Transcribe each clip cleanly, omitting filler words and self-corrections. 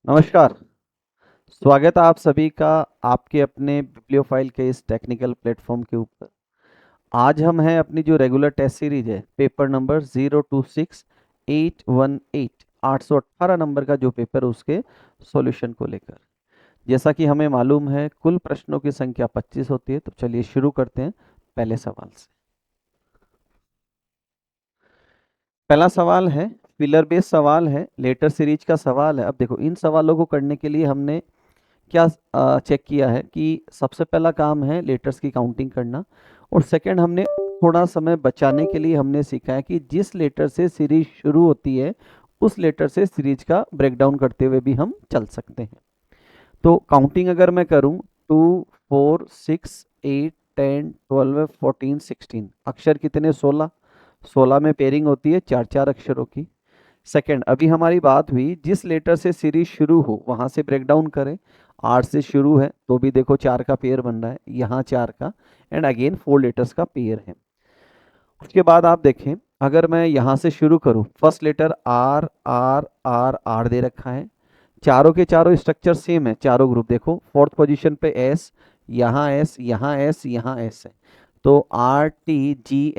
नमस्कार। स्वागत है आप सभी का आपके अपने बिब्लियोफाइल के इस टेक्निकल प्लेटफॉर्म के ऊपर। आज हम हैं अपनी जो रेगुलर टेस्ट सीरीज है पेपर नंबर 026818 818 नंबर का जो पेपर है उसके सॉल्यूशन को लेकर। जैसा कि हमें मालूम है कुल प्रश्नों की संख्या 25 होती है, तो चलिए शुरू करते हैं पहले सवाल से। पहला सवाल है फिलर बेस्ड सवाल है, लेटर सीरीज का सवाल है। अब देखो इन सवालों को करने के लिए हमने क्या चेक किया है कि सबसे पहला काम है लेटर्स की काउंटिंग करना, और सेकंड हमने थोड़ा समय बचाने के लिए हमने सीखा है कि जिस लेटर से सीरीज शुरू होती है उस लेटर से सीरीज का ब्रेकडाउन करते हुए भी हम चल सकते हैं। तो काउंटिंग अगर मैं करूं 2 4 6 8 10 12 14 16 अक्षर कितने 16 में पेयरिंग होती है चार चार अक्षरों की। सेकंड, अभी हमारी बात हुई जिस लेटर से सीरीज शुरू हो वहां से ब्रेक डाउन करें। 8 से शुरू है तो भी देखो 4 का पेयर बन रहा है, यहाँ 4 का, एंड अगेन 4 लेटर्स का पेयर है। उसके बाद आप देखें अगर मैं यहाँ से शुरू करूँ, first letter R R R R दे रखा है, चारों के चारों स्ट्रक्चर सेम है, चारों ग्रुप देखो फोर्थ पोजीशन पे एस, यहाँ एस, यहाँ एस, यहाँ एस है, तो आर टी जी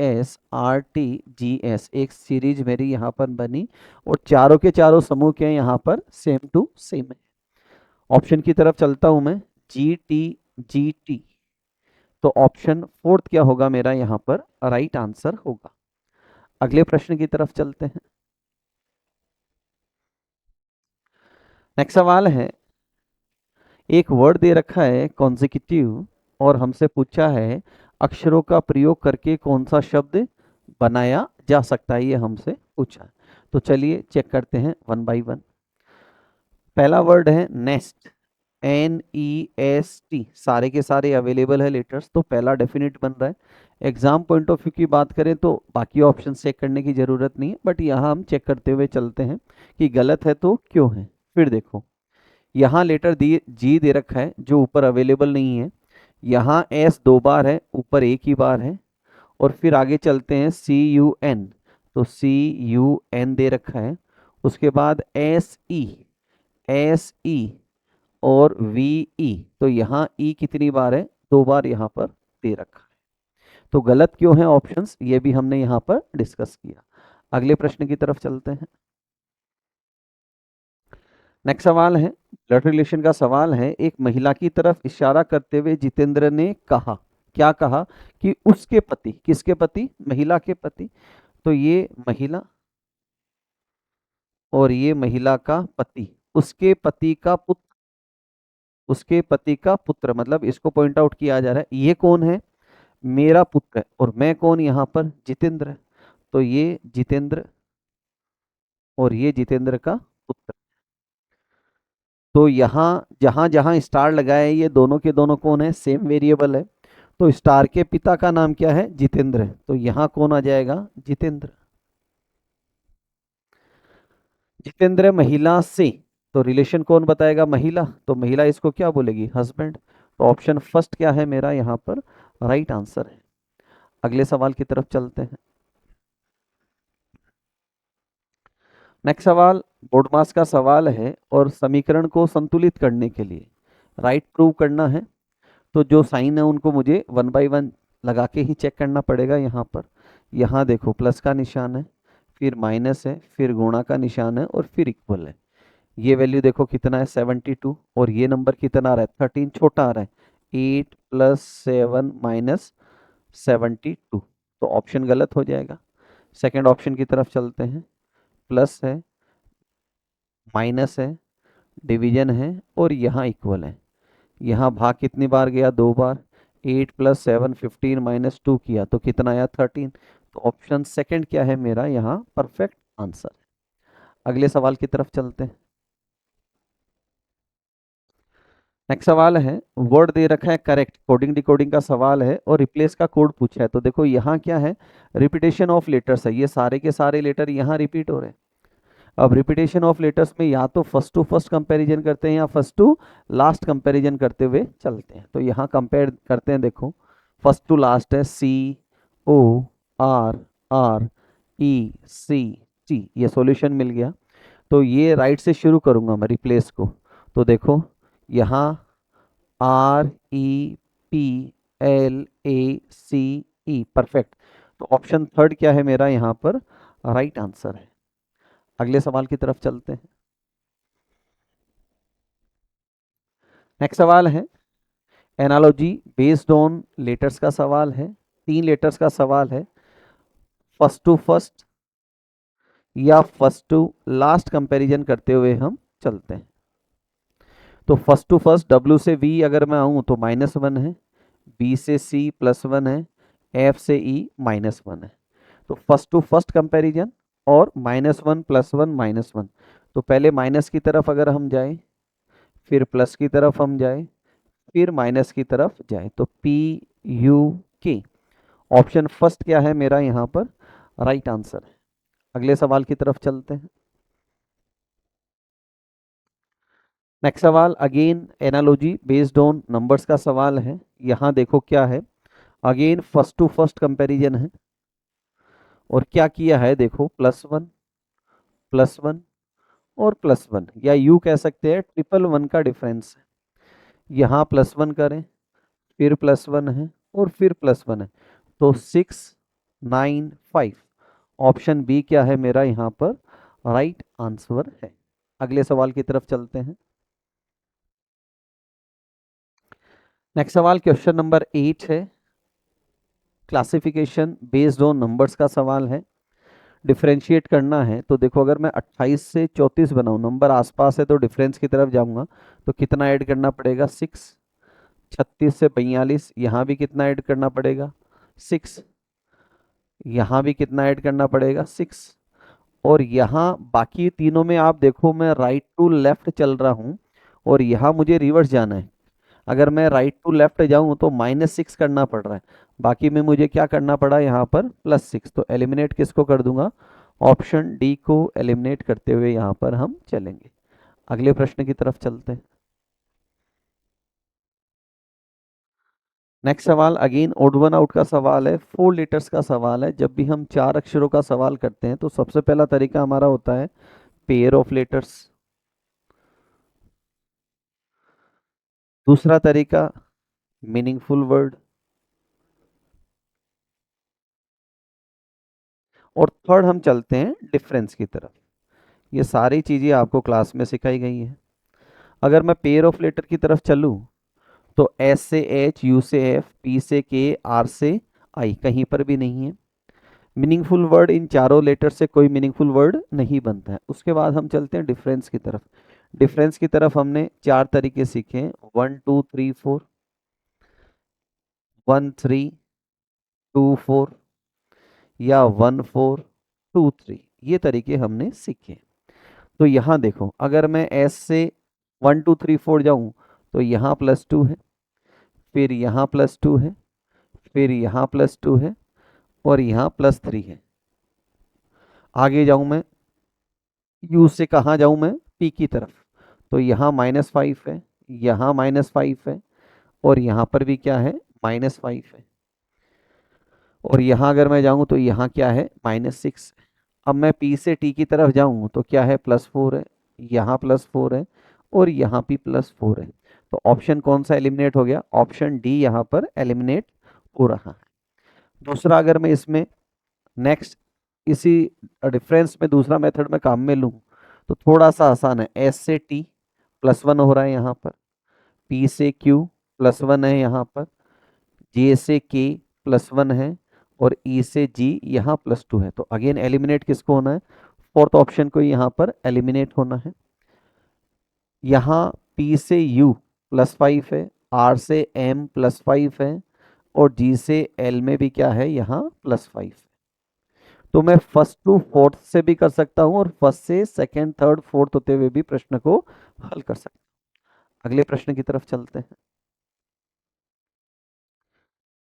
एस एक सीरीज मेरी यहाँ पर बनी, और चारों के चारों समूह के यहाँ पर सेम टू सेम है। ऑप्शन की तरफ चलता हूं मैं, जी टी, तो ऑप्शन फोर्थ क्या होगा मेरा यहाँ पर राइट आंसर होगा। अगले प्रश्न की तरफ चलते हैं। नेक्स्ट सवाल है, एक वर्ड दे रखा है कॉन्जिक्यूटिव और हमसे पूछा है अक्षरों का प्रयोग करके कौन सा शब्द बनाया जा सकता है, ये हमसे पूछा है। तो चलिए चेक करते हैं वन बाय वन। पहला वर्ड है नेस्ट, NEST, सारे के सारे अवेलेबल है लेटर्स, तो पहला डेफिनेट बन रहा है। एग्जाम पॉइंट ऑफ व्यू की बात करें तो बाकी ऑप्शन चेक करने की जरूरत नहीं है, बट यहाँ हम चेक करते हुए चलते हैं कि गलत है तो क्यों है। फिर देखो यहाँ लेटर दी जी दे रखा है जो ऊपर अवेलेबल नहीं है, यहाँ एस 2 बार है, ऊपर एक ही बार है, और फिर आगे चलते हैं CUN, तो CUN दे रखा है। उसके बाद SE और VE, तो यहाँ E कितनी बार है, 2 बार यहाँ पर दे रखा है। तो गलत क्यों है ऑप्शंस, ये भी हमने यहाँ पर डिस्कस किया। अगले प्रश्न की तरफ चलते हैं। नेक्स्ट सवाल है ब्लड रिलेशन का सवाल है, एक महिला की तरफ इशारा करते हुए जितेंद्र ने कहा, क्या कहा, कि उसके पति, किसके पति, महिला के पति, तो ये महिला और ये महिला का पति, उसके पति का पुत्र, उसके पति का पुत्र, मतलब इसको पॉइंट आउट किया जा रहा है ये कौन है, मेरा पुत्र है, और मैं कौन यहाँ पर, जितेंद्र है, तो ये जितेंद्र और ये जितेंद्र का पुत्र। तो यहाँ जहां जहां स्टार लगाया है ये दोनों के दोनों कौन है, सेम वेरिएबल है, तो स्टार के पिता का नाम क्या है, जितेंद्र है, तो यहाँ कौन आ जाएगा, जितेंद्र। जितेंद्र महिला से, तो रिलेशन कौन बताएगा, महिला, तो महिला इसको क्या बोलेगी, हस्बैंड, तो ऑप्शन फर्स्ट क्या है मेरा यहाँ पर राइट आंसर है। अगले सवाल की तरफ चलते हैं। नेक्स्ट सवाल बोर्ड मास का सवाल है, और समीकरण को संतुलित करने के लिए राइट प्रूव करना है, तो जो साइन है उनको मुझे वन बाय वन लगा के ही चेक करना पड़ेगा। यहाँ पर यहाँ देखो प्लस का निशान है, फिर माइनस है, फिर गुणा का निशान है, और फिर इक्वल है। ये वैल्यू देखो कितना है 72, और ये नंबर कितना आ रहा है 13, छोटा आ रहा है 8 + 7 - 72, तो ऑप्शन गलत हो जाएगा। सेकेंड ऑप्शन की तरफ चलते हैं, प्लस है, माइनस है, डिवीजन है, और यहाँ इक्वल है। यहाँ भाग कितनी बार गया, 2 बार, 8 + 7 15 - 2 किया तो कितना आया 13, तो ऑप्शन सेकंड क्या है मेरा यहाँ परफेक्ट आंसर। अगले सवाल की तरफ चलते हैं। नेक्स्ट सवाल है, वर्ड दे रखा है करेक्ट, कोडिंग डिकोडिंग का सवाल है, और रिप्लेस का कोड पूछा है, तो देखो यहाँ क्या है, रिपीटेशन ऑफ लेटर्स है, ये सारे के सारे लेटर यहाँ रिपीट हो रहे हैं। अब रिपीटेशन ऑफ लेटर्स में या तो फर्स्ट टू फर्स्ट कंपैरिजन करते हैं या फर्स्ट टू लास्ट कंपैरिजन करते हुए चलते हैं, तो यहाँ कंपेयर करते हैं। देखो फर्स्ट टू लास्ट है CORRECT, ये सॉल्यूशन मिल गया। तो ये राइट से शुरू करूँगा मैं रिप्लेस को। तो देखो यहाँ REPLACE, परफेक्ट। तो ऑप्शन थर्ड क्या है मेरा यहाँ पर राइट आंसर है। अगले सवाल की तरफ चलते हैं। नेक्स्ट सवाल है एनालॉजी बेस्ड ऑन लेटर्स का सवाल है। 3 लेटर्स का सवाल है। फर्स्ट टू फर्स्ट या फर्स्ट टू लास्ट कंपैरिजन करते हुए हम चलते हैं। तो फर्स्ट टू फर्स्ट W से V अगर मैं आऊँ तो -1 है, B से C +1 है, F से E -1 है। तो फर्स्ट टू फर्स्ट कंपैरिजन और -1 +1 -1। तो पहले माइनस की तरफ अगर हम जाएं, फिर प्लस की तरफ हम जाएं, फिर माइनस की तरफ जाएं, तो PUK ऑप्शन फर्स्ट क्या है मेरा यहाँ पर राइट आंसर है। अगले सवाल की तरफ चलते हैं। नेक्स्ट सवाल again analogy based on numbers का सवाल है। यहाँ देखो क्या है, again first to first comparison है और क्या किया है देखो +1 और +1 या यू कह सकते हैं 111 का डिफरेंस है। यहाँ +1 करें, फिर +1 है और फिर +1 है, तो 695 ऑप्शन बी क्या है मेरा यहाँ पर राइट आंसर है। अगले सवाल की तरफ चलते हैं। नेक्स्ट सवाल क्वेश्चन नंबर 8 है, क्लासिफिकेशन बेस्ड ऑन नंबर्स का सवाल है। डिफरेंशिएट करना है तो देखो अगर मैं 28 से 34 बनाऊं, नंबर आसपास है तो डिफरेंस की तरफ जाऊंगा, तो कितना ऐड करना पड़ेगा 6। 36 से 42, यहाँ भी कितना ऐड करना पड़ेगा 6, यहाँ भी कितना ऐड करना पड़ेगा 6, और यहाँ बाकी तीनों में आप देखो मैं राइट टू लेफ्ट चल रहा हूँ और यहाँ मुझे रिवर्स जाना है। अगर मैं राइट टू लेफ्ट जाऊँ तो -6 करना पड़ रहा है, बाकी में मुझे क्या करना पड़ा यहाँ पर +6। तो एलिमिनेट किसको कर दूंगा, ऑप्शन डी को एलिमिनेट करते हुए यहाँ पर हम चलेंगे। अगले प्रश्न की तरफ चलते हैं। नेक्स्ट सवाल अगेन ओड वन आउट का सवाल है, 4 लेटर्स का सवाल है। जब भी हम 4 अक्षरों का सवाल करते हैं तो सबसे पहला तरीका हमारा होता है पेयर ऑफ लेटर्स, दूसरा तरीका मीनिंगफुल वर्ड, और थर्ड हम चलते हैं डिफरेंस की तरफ। ये सारी चीज़ें आपको क्लास में सिखाई गई हैं। अगर मैं पेयर ऑफ लेटर की तरफ चलूँ तो एस से एच, यू से एफ, पी से के, आर से आई कहीं पर भी नहीं है। मीनिंगफुल वर्ड इन चारों लेटर से कोई मीनिंगफुल वर्ड नहीं बनता है। उसके बाद हम चलते हैं डिफरेंस की तरफ। डिफरेंस की तरफ हमने 4 तरीके सीखे हैं, 1 2 3 4, 1 3 2 4 या 1 4 2 3, ये तरीके हमने सीखे। तो यहाँ देखो अगर मैं एस से 1 2 3 4 जाऊँ तो यहाँ +2 है, फिर यहाँ +2 है, फिर यहाँ +2 है और यहाँ +3 है। आगे जाऊँ मैं यू से कहाँ जाऊँ मैं पी की तरफ, तो यहाँ -5 है, यहाँ -5 है और यहाँ पर भी क्या है -5 है, और यहाँ अगर मैं जाऊँ तो यहाँ क्या है -6। अब मैं पी से टी की तरफ जाऊँ तो क्या है +4 है, यहाँ +4 है और यहाँ भी +4 है। तो ऑप्शन कौन सा एलिमिनेट हो गया, ऑप्शन डी यहाँ पर एलिमिनेट हो रहा है। दूसरा अगर मैं इसमें नेक्स्ट इसी डिफरेंस में दूसरा मेथड में काम में लूँ तो थोड़ा सा आसान है। एस से टी +1 हो रहा है यहाँ पर, पी से क्यू +1 है यहाँ पर, जे से के +1 है और ई से जी यहाँ +2 है। तो अगेन एलिमिनेट किसको होना है, फोर्थ ऑप्शन को यहाँ पर एलिमिनेट होना है। यहाँ पी से यू +5 है, आर से एम +5 है और जी से एल में भी क्या है यहाँ +5 है। तो मैं फर्स्ट टू फोर्थ से भी कर सकता हूँ और फर्स्ट से सेकंड थर्ड फोर्थ होते हुए भी प्रश्न को हल कर सकता हूँ। अगले प्रश्न की तरफ चलते हैं।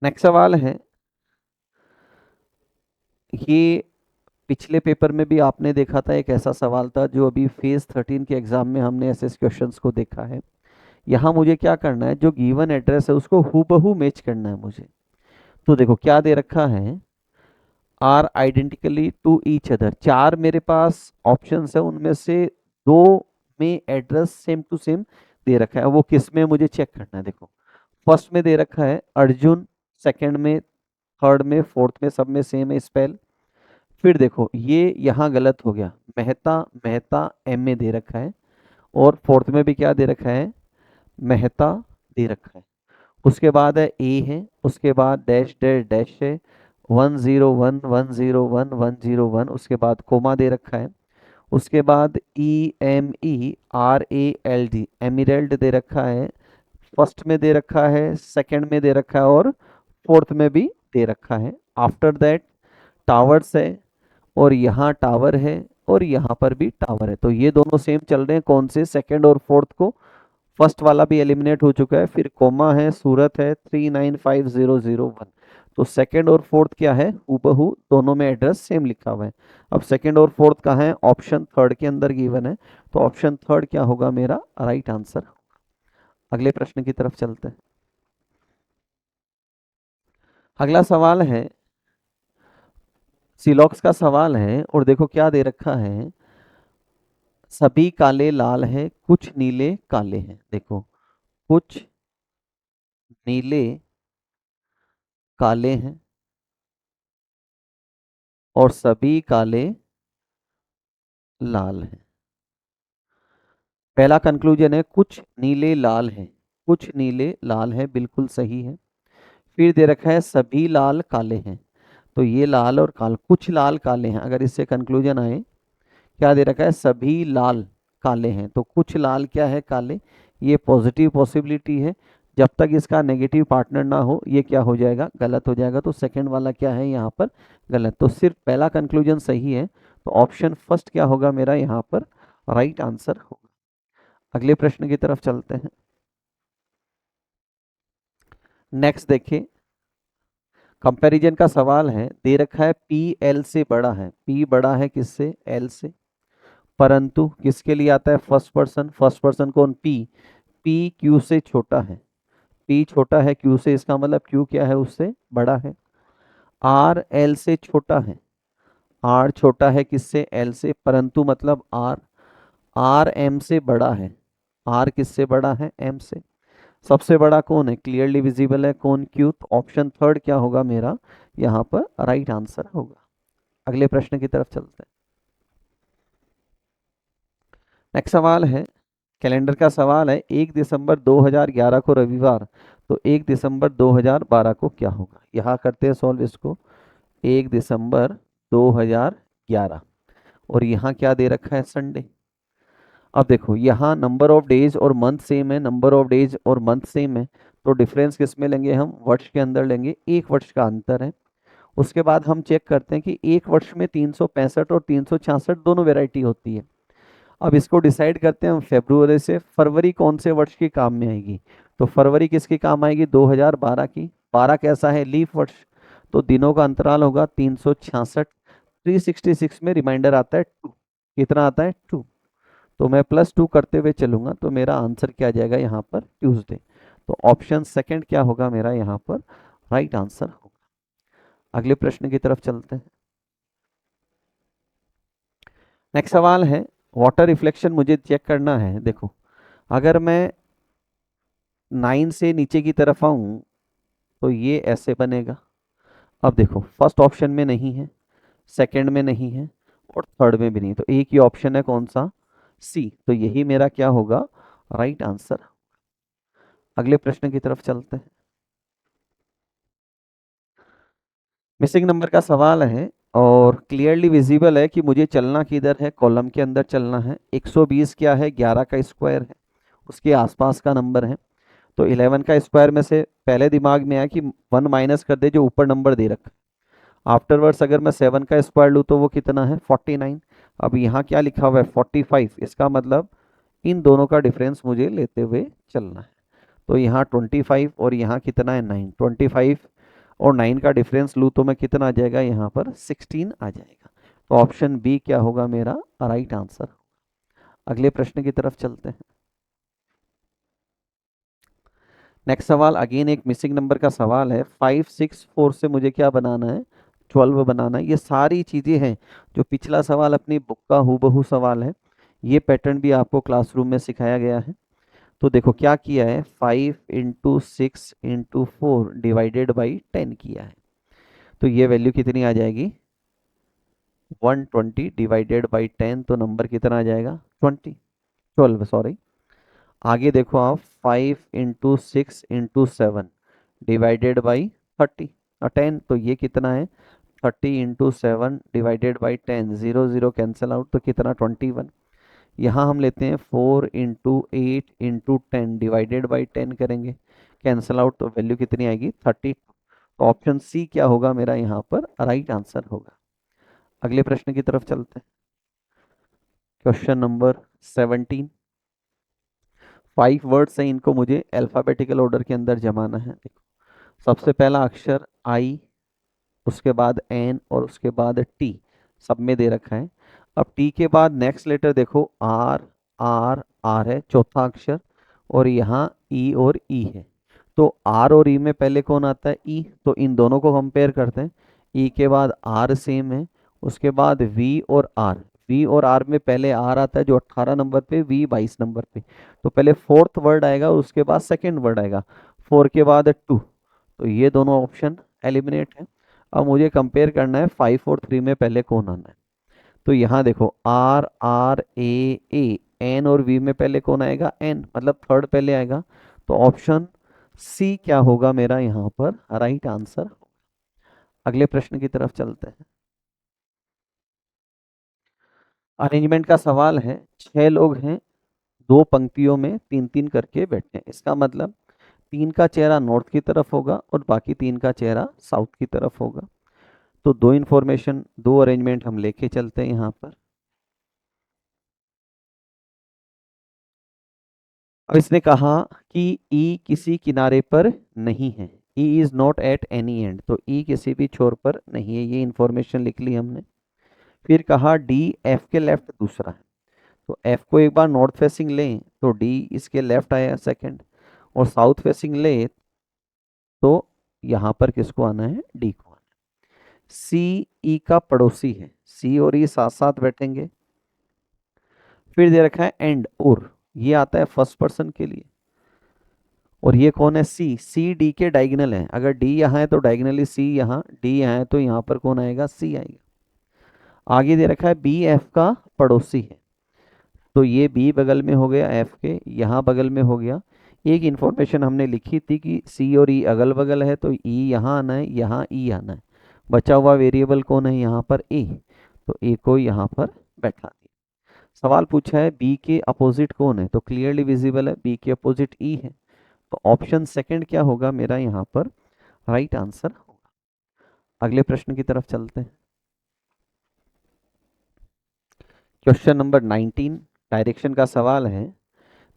नेक्स्ट सवाल है, ये पिछले पेपर में भी आपने देखा था, एक ऐसा सवाल था जो अभी फेज 13 के एग्जाम में हमने ऐसे क्वेश्चंस को देखा है। यहाँ मुझे क्या करना है, जो गिवन एड्रेस है उसको हूबहू मैच करना है मुझे। तो देखो क्या दे रखा है, are identically to each other. चार मेरे पास ऑप्शंस है, उनमें से दो में एड्रेस सेम टू सेम दे रखा है। वो किस में मुझे चेक करना है। देखो फर्स्ट में दे रखा है अर्जुन, सेकंड में, थर्ड में, फोर्थ में, सब में सेम है स्पेल। फिर देखो ये यहाँ गलत हो गया, मेहता मेहता एम में दे रखा है, और फोर्थ में भी क्या दे रखा है, मेहता दे रखा है। उसके बाद है ए है, उसके बाद डैश डैश डैश है, 101 101 101, उसके बाद कोमा दे रखा है। उसके बाद EMERALD एमिरल्ड दे रखा है, फर्स्ट में दे रखा है, सेकंड में दे रखा है, और फोर्थ में भी दे रखा है। आफ्टर दैट टावर्स है, और यहाँ टावर है, और यहाँ पर भी टावर है। तो ये दोनों सेम चल रहे हैं, कौन से, सेकंड और फोर्थ को। फर्स्ट वाला भी एलिमिनेट हो चुका है। फिर कोमा है, सूरत है, 395001। तो सेकंड और फोर्थ क्या है, हूबहू दोनों में एड्रेस सेम लिखा हुआ है। अब सेकंड और फोर्थ कहाँ है, ऑप्शन थर्ड के अंदर गिवन है। तो ऑप्शन थर्ड क्या होगा मेरा राइट आंसर। अगले प्रश्न की तरफ चलते हैं। अगला सवाल है, सिलॉक्स का सवाल है, और देखो क्या दे रखा है, सभी काले लाल हैं, कुछ नीले काले हैं। देखो कुछ नीले काले हैं और सभी काले लाल हैं। पहला कंक्लूजन है कुछ नीले लाल हैं, कुछ नीले लाल हैं, बिल्कुल सही है। फिर दे रखा है सभी लाल काले हैं। तो ये लाल और काल, कुछ लाल काले हैं, अगर इससे कंक्लूजन आए, क्या दे रखा है, सभी लाल काले हैं, तो कुछ लाल क्या है, काले। ये पॉजिटिव पॉसिबिलिटी है। जब तक इसका नेगेटिव पार्टनर ना हो ये क्या हो जाएगा, गलत हो जाएगा। तो सेकंड वाला क्या है यहाँ पर गलत। तो सिर्फ पहला कंक्लूजन सही है। तो ऑप्शन फर्स्ट क्या होगा मेरा यहाँ पर राइट आंसर होगा। अगले प्रश्न की तरफ चलते हैं। नेक्स्ट देखिए, कंपैरिजन का सवाल है। दे रखा है P L से बड़ा है। P बड़ा है किससे, L से, परंतु किसके लिए आता है, फर्स्ट पर्सन। फर्स्ट पर्सन कौन, P। P Q से छोटा है। P छोटा है Q से, इसका मतलब Q क्या है, उससे बड़ा है। R L से छोटा है। R छोटा है किससे, L से, परंतु मतलब R M से बड़ा है। R किससे बड़ा है, M से। सबसे बड़ा कौन है, क्लियरली विजिबल है, कौन, Q। तो ऑप्शन थर्ड क्या होगा मेरा यहाँ पर राइट आंसर होगा। अगले प्रश्न की तरफ चलते हैं। नेक्स्ट सवाल है, कैलेंडर का सवाल है। 1 दिसंबर 2011 को रविवार, तो 1 दिसंबर 2012 को क्या होगा। यहाँ करते हैं सॉल्व इसको। 1 दिसंबर 2011, और यहाँ क्या दे रखा है, संडे। अब देखो यहाँ नंबर ऑफ डेज और मंथ सेम है, नंबर ऑफ डेज और मंथ सेम है, तो डिफरेंस किस में लेंगे, हम वर्ष के अंदर लेंगे। एक वर्ष का अंतर है। उसके बाद हम चेक करते हैं कि एक वर्ष में 365 और 366 दोनों वेराइटी होती है। अब इसको डिसाइड करते हैं हम फरवरी से। फरवरी कौन से वर्ष के काम में आएगी, तो फरवरी किसके काम आएगी, 2012 की। 12 कैसा है, लीफ वर्ष, तो दिनों का अंतराल होगा 366। 366 में रिमाइंडर आता है 2, कितना आता है, 2। तो मैं +2 करते हुए चलूंगा, तो मेरा आंसर क्या आ जाएगा यहाँ पर, ट्यूसडे। तो ऑप्शन सेकंड क्या होगा मेरा यहाँ पर राइट आंसर होगा। अगले प्रश्न की तरफ चलते हैं। नेक्स्ट सवाल है, वाटर रिफ्लेक्शन मुझे चेक करना है। देखो अगर मैं 9 से नीचे की तरफ आऊं तो ये ऐसे बनेगा। अब देखो फर्स्ट ऑप्शन में नहीं है, सेकंड में नहीं है, और थर्ड में भी नहीं, तो एक ही ऑप्शन है, कौन सा, सी। तो यही मेरा क्या होगा राइट आंसर। अगले प्रश्न की तरफ चलते हैं। मिसिंग नंबर का सवाल है, और क्लियरली विजिबल है कि मुझे चलना किधर है, कॉलम के अंदर चलना है। 120 क्या है, 11 का स्क्वायर है, उसके आसपास का नंबर है। तो 11 का स्क्वायर में से पहले दिमाग में आया कि 1 माइनस कर दे जो ऊपर नंबर दे रखा है। आफ्टरवर्ड्स अगर मैं 7 का स्क्वायर लूँ तो वो कितना है, 49। अब यहाँ क्या लिखा हुआ है, 45। इसका मतलब इन दोनों का डिफरेंस मुझे लेते हुए चलना है। तो यहाँ 25 और यहाँ कितना है, 9। 25 और 9 का डिफरेंस लूँ तो मैं कितना आ जाएगा, यहाँ पर 16 आ जाएगा। तो ऑप्शन बी क्या होगा मेरा राइट आंसर। अगले प्रश्न की तरफ चलते हैं। नेक्स्ट सवाल अगेन एक मिसिंग नंबर का सवाल है। 5 6 4 से मुझे क्या बनाना है, 12 बनाना है। ये सारी चीज़ें हैं जो पिछला सवाल अपनी बुक का हूबहू सवाल है, ये पैटर्न भी आपको क्लासरूम में सिखाया गया है। तो देखो क्या किया है, 5 इंटू 6 इंटू 4 डिवाइडेड बाई 10 किया है। तो ये वैल्यू कितनी आ जाएगी, 120 डिवाइडेड बाई 10, तो नंबर कितना आ जाएगा, 12 सॉरी। आगे देखो आप, 5 इंटू 6 इंटू 7 डिवाइडेड बाई 30 और 10, तो ये कितना है, 30 into 7 divided by 10, 0 0 cancel out, तो कितना, 21। यहाँ हम लेते हैं 4 इंटू 8 इंटू 10 डिवाइडेड बाई 10 करेंगे, कैंसिल आउट, तो वैल्यू कितनी आएगी, 30। तो ऑप्शन सी क्या होगा मेरा यहाँ पर राइट आंसर होगा। अगले प्रश्न की तरफ चलते हैं। Question number 17। 5 वर्ड्स हैं, इनको मुझे अल्फाबेटिकल ऑर्डर के अंदर जमाना है। देखो सबसे पहला अक्षर आई, उसके बाद एन और उसके बाद टी, सब में दे रखा है। अब टी के बाद नेक्स्ट लेटर देखो, आर आर आर है चौथा अक्षर, और यहाँ ई और ई है। तो आर और ई में पहले कौन आता है, ई, तो इन दोनों को कंपेयर करते हैं। ई के बाद आर सेम है, उसके बाद वी और आर, वी और आर में पहले आर आता है जो 18 नंबर पे, वी 22 नंबर पे। तो पहले फोर्थ वर्ड आएगा, उसके बाद सेकेंड वर्ड आएगा, 4 के बाद 2, तो ये दोनों ऑप्शन एलिमिनेट है। अब मुझे कंपेयर करना है 5 और 3 में पहले कौन आना है। तो यहाँ देखो आर आर ए एन और वी में पहले कौन आएगा, एन, मतलब थर्ड पहले आएगा। तो ऑप्शन सी क्या होगा मेरा यहाँ पर राइट आंसर। अगले प्रश्न की तरफ चलते हैं। अरेंजमेंट का सवाल है, 6 लोग हैं, दो पंक्तियों में तीन तीन करके बैठे हैं। इसका मतलब 3 का चेहरा नॉर्थ की तरफ होगा और बाकी 3 का चेहरा साउथ की तरफ होगा। तो दो इंफॉर्मेशन, दो अरेंजमेंट हम लेके चलते हैं यहाँ पर। अब इसने कहा कि ई किसी किनारे पर नहीं है, E is not at any and, तो ई किसी भी छोर पर नहीं है, ये इंफॉर्मेशन लिख ली हमने। फिर कहा डी एफ के लेफ्ट दूसरा है, तो एफ को एक बार नॉर्थ फेसिंग लें तो डी इसके लेफ्ट आया सेकंड, और साउथ फेसिंग ले तो यहाँ पर किसको आना है, डी को आना है। सी ई का पड़ोसी है, सी और ई साथ साथ बैठेंगे। फिर दे रखा है एंड और, ये आता है फर्स्ट पर्सन के लिए। और ये कौन है, सी, सी डी के डायगोनल है, अगर डी यहाँ है तो डायगोनली सी यहाँ, डी यहाँ है तो यहाँ पर कौन आएगा, सी आएगा। आगे दे रखा है बी एफ का पड़ोसी है, तो ये बी बगल में हो गया, एफ के यहाँ बगल में हो गया। एक इंफॉर्मेशन हमने लिखी थी कि सी और ई अगल बगल है, तो ई यहाँ आना है, यहाँ ई आना है। बचा हुआ वेरिएबल कौन है यहाँ पर, ए, तो ए को यहाँ पर बैठा दिया। सवाल पूछा है बी के अपोजिट कौन है, तो क्लियरली विजिबल है, बी के अपोजिट ई है। तो ऑप्शन सेकंड क्या होगा मेरा यहाँ पर राइट आंसर होगा। अगले प्रश्न की तरफ चलते हैं। क्वेश्चन नंबर 19 डायरेक्शन का सवाल है।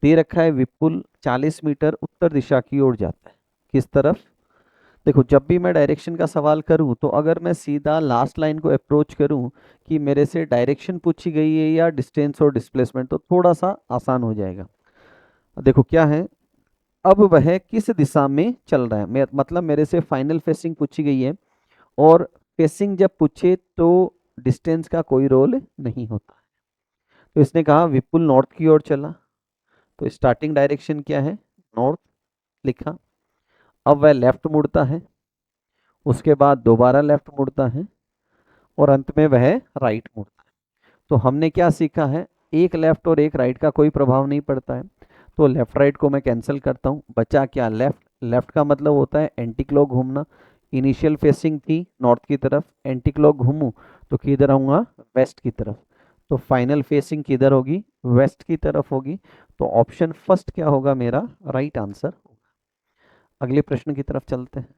दे रखा है विपुल 40 मीटर उत्तर दिशा की ओर जाता है, किस तरफ। देखो जब भी मैं डायरेक्शन का सवाल करूं तो अगर मैं सीधा लास्ट लाइन को अप्रोच करूं कि मेरे से डायरेक्शन पूछी गई है या डिस्टेंस और डिस्प्लेसमेंट, तो थोड़ा सा आसान हो जाएगा। देखो क्या है, अब वह किस दिशा में चल रहा है, मतलब मेरे से फाइनल फेसिंग पूछी गई है, और फेसिंग जब पूछे तो डिस्टेंस का कोई रोल नहीं होता है। तो इसने कहा विपुल नॉर्थ की ओर चला, तो स्टार्टिंग डायरेक्शन क्या है, नॉर्थ लिखा। अब वह लेफ्ट मुड़ता है, उसके बाद दोबारा लेफ्ट मुड़ता है, और अंत में वह राइट मुड़ता है। तो हमने क्या सीखा है, एक लेफ्ट और एक राइट का कोई प्रभाव नहीं पड़ता है, तो लेफ्ट राइट को मैं कैंसिल करता हूँ, बचा क्या, लेफ्ट। लेफ्ट का मतलब होता है एंटी क्लॉक घूमना। इनिशियल फेसिंग थी नॉर्थ की तरफ, एंटी क्लॉक घूमूं तो किधर आऊँगा, वेस्ट की तरफ। तो फाइनल फेसिंग किधर होगी, वेस्ट की तरफ होगी। तो ऑप्शन फर्स्ट क्या होगा मेरा राइट आंसर होगा। अगले प्रश्न की तरफ चलते हैं।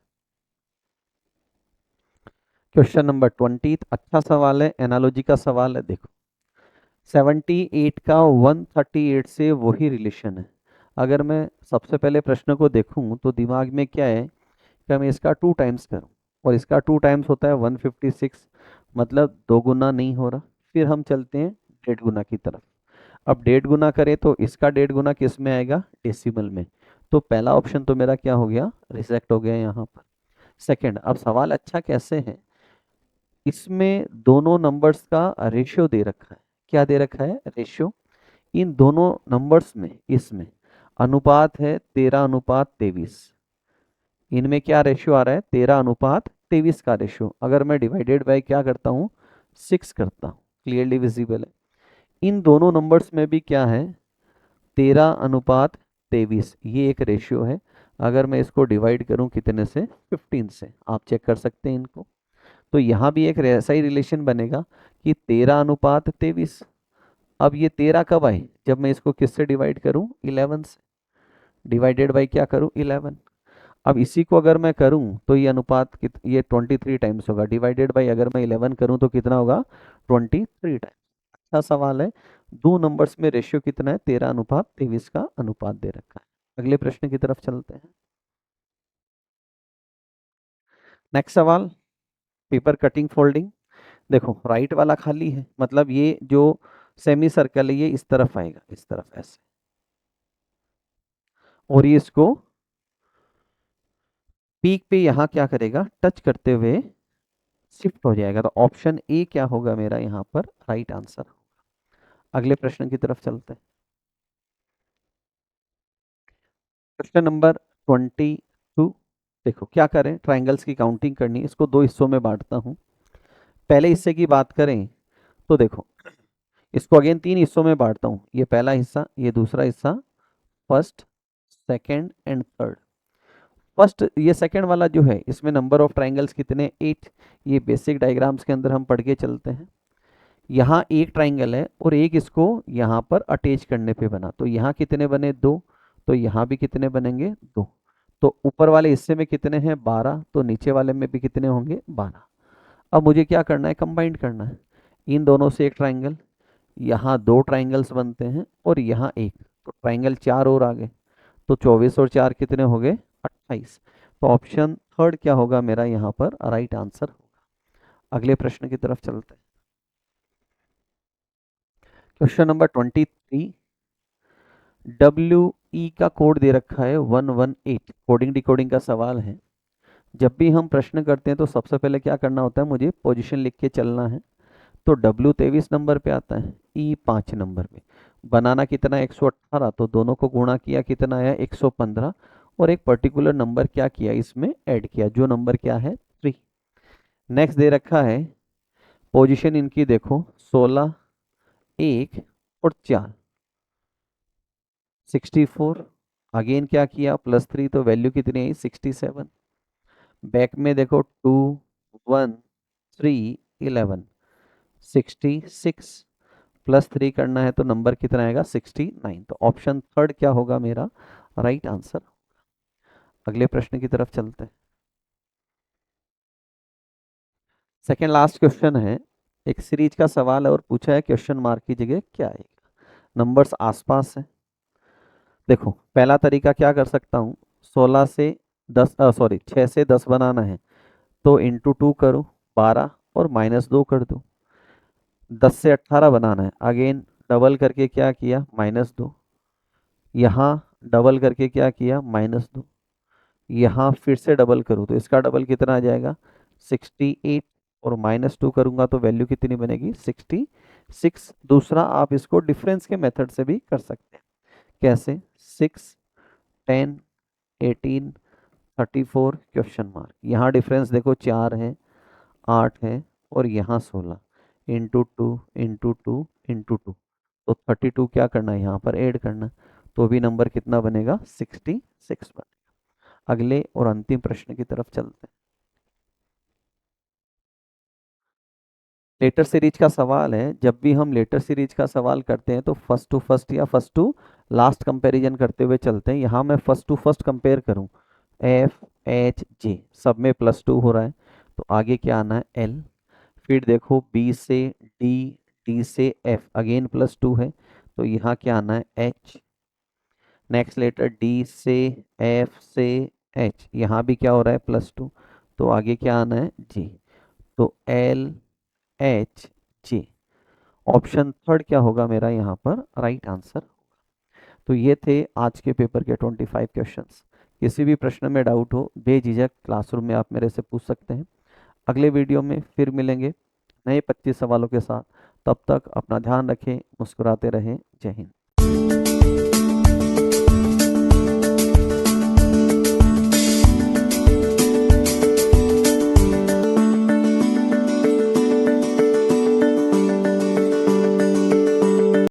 क्वेश्चन नंबर 20 अच्छा सवाल है, एनालॉजी का सवाल है। देखो 78 का 138 से वही रिलेशन है। अगर मैं सबसे पहले प्रश्न को देखूं तो दिमाग में क्या है कि मैं इसका 2 टाइम्स करूं, और इसका 2 टाइम्स होता है 156, मतलब 2 गुना नहीं हो रहा। फिर हम चलते हैं 1.5 गुना की तरफ। अब 1.5 गुना करें तो इसका 1.5 गुना किस में आएगा, डेसिमल में। तो पहला ऑप्शन तो मेरा क्या हो गया, रिजेक्ट हो गया यहाँ पर। सेकंड, अब सवाल अच्छा कैसे है, इसमें दोनों नंबर्स का रेशियो दे रखा है। क्या दे रखा है? रेशियो। इन दोनों नंबर्स में इसमें अनुपात है 13:23। इनमें क्या रेशियो आ रहा है? 13:23 का रेशियो। अगर मैं डिवाइडेड बाय क्या करता हूँ? 6 करता हूँ। क्लियरली विजिबल है। इन दोनों नंबर्स में भी क्या है? 13:23। ये एक रेशियो है। अगर मैं इसको डिवाइड करूं कितने से? 15 से। आप चेक कर सकते हैं इनको। तो यहाँ भी एक ऐसा ही रिलेशन बनेगा कि 13:23। अब ये 13 कब आए? जब मैं इसको किससे डिवाइड करूं? 11 से। डिवाइडेड बाई क्या करूं? 11। अब इसी को अगर मैं करूं तो ये अनुपात ये 23 टाइम्स होगा। डिवाइडेड बाई अगर मैं 11 करूं तो कितना होगा? 23 टाइम्स। अच्छा सवाल है। दो नंबर्स में रेशियो कितना है? 13:23 का अनुपात दे रखा है। अगले प्रश्न की तरफ चलते हैं। नेक्स्ट सवाल, पेपर कटिंग फोल्डिंग। देखो राइट वाला खाली है, मतलब ये जो सेमी सर्कल है ये इस तरफ आएगा, इस तरफ ऐसे, और ये इसको पीक पे यहाँ क्या करेगा? टच करते हुए शिफ्ट हो जाएगा। तो ऑप्शन ए क्या होगा मेरा यहाँ पर? Right answer. अगले प्रश्न की तरफ चलते हैं। प्रश्न नंबर 22। देखो क्या करें, ट्राइंगल्स की काउंटिंग करनी है। इसको दो हिस्सों में बांटता हूँ। पहले हिस्से की बात करें तो देखो इसको अगेन तीन हिस्सों में बांटता हूँ। ये पहला हिस्सा, ये दूसरा हिस्सा, first, second and third. First ये सेकंड वाला जो है इसमें नंबर ऑफ ट्राइंगल्स कितने? 8। ये बेसिक डायग्राम्स के अंदर हम पढ़ के चलते हैं। यहाँ एक ट्राइंगल है और एक इसको यहाँ पर अटैच करने पे बना, तो यहाँ कितने बने? 2। तो यहाँ भी कितने बनेंगे? 2। तो ऊपर वाले हिस्से में कितने हैं? 12। तो नीचे वाले में भी कितने होंगे? 12। अब मुझे क्या करना है? कंबाइंड करना है इन दोनों से एक ट्राइंगल। यहाँ दो ट्राइंगल्स बनते हैं और यहाँ एक, तो ट्राइंगल चार और आ गए। तो 24 और 4 कितने हो गए? 28। तो ऑप्शन थर्ड क्या होगा मेरा यहाँ पर? राइट आंसर होगा। अगले प्रश्न की तरफ चलते हैं। Question number 23। WE का कोड दे रखा है 118। कोडिंग डिकोडिंग का सवाल है। जब भी हम प्रश्न करते हैं तो सबसे पहले क्या करना होता है? मुझे पोजीशन लिख के चलना है। तो W 23 नंबर पे आता है, E 5 नंबर पे। बनाना कितना? 118। तो दोनों को गुणा किया, कितना आया? 115। और एक पर्टिकुलर नंबर क्या किया? इसमें ऐड किया, जो नंबर क्या है? 3। नेक्स्ट दे रखा है पोजीशन इनकी, देखो 16, 1 और 4, 64। अगेन क्या किया? +3। तो वैल्यू कितनी आई? 67। बैक में देखो 2, 1, 3, 11, 66। +3 करना है तो नंबर कितना आएगा? 69। तो ऑप्शन थर्ड क्या होगा मेरा? Right answer. अगले प्रश्न की तरफ चलते हैं। सेकेंड लास्ट क्वेश्चन है। एक सीरीज का सवाल है और पूछा है क्वेश्चन मार्क की जगह क्या आएगा? नंबर्स आसपास है। देखो पहला तरीका क्या कर सकता हूँ? 16 से 10, सॉरी 6 से 10 बनाना है तो इंटू 2 करूँ, 12 और -2 कर दूँ। 10 से 18 बनाना है, अगेन डबल करके क्या किया? -2। यहाँ डबल करके क्या किया? -2। यहाँ फिर से डबल करूँ तो इसका डबल कितना आ जाएगा? 68। और -2 करूँगा तो वैल्यू कितनी बनेगी? 66। दूसरा आप इसको डिफरेंस के मेथड से भी कर सकते हैं। कैसे? 6, 10, 18, 34 क्वेश्चन मार्क। यहाँ डिफरेंस देखो 4 है, 8 है और यहाँ 16। Into 2 into 2 into 2। तो 32 क्या करना है? यहाँ पर ऐड करना। तो भी नंबर कितना बनेगा? 66 बनेगा। अगले और अंतिम प्रश्न की तरफ चलते हैं। लेटर सीरीज का सवाल है। जब भी हम लेटर सीरीज का सवाल करते हैं तो फर्स्ट टू फर्स्ट या फर्स्ट टू लास्ट कंपैरिजन करते हुए चलते हैं। यहाँ मैं फर्स्ट टू फर्स्ट कंपेयर करूँ, FH J सब में +2 हो रहा है, तो आगे क्या आना है? L। फिर देखो B से D, D से F अगेन +2 है, तो यहाँ क्या आना है? H। नेक्स्ट लेटर D से F से H, यहाँ भी क्या हो रहा है? +2, तो आगे क्या आना है? J। तो LHJ। ऑप्शन थर्ड क्या होगा मेरा यहाँ पर? Right answer. तो ये थे आज के पेपर के 25 क्वेश्चंस। किसी भी प्रश्न में डाउट हो बेझिझक क्लासरूम में आप मेरे से पूछ सकते हैं। अगले वीडियो में फिर मिलेंगे नए 25 सवालों के साथ। तब तक अपना ध्यान रखें, मुस्कुराते रहें। जय हिंद।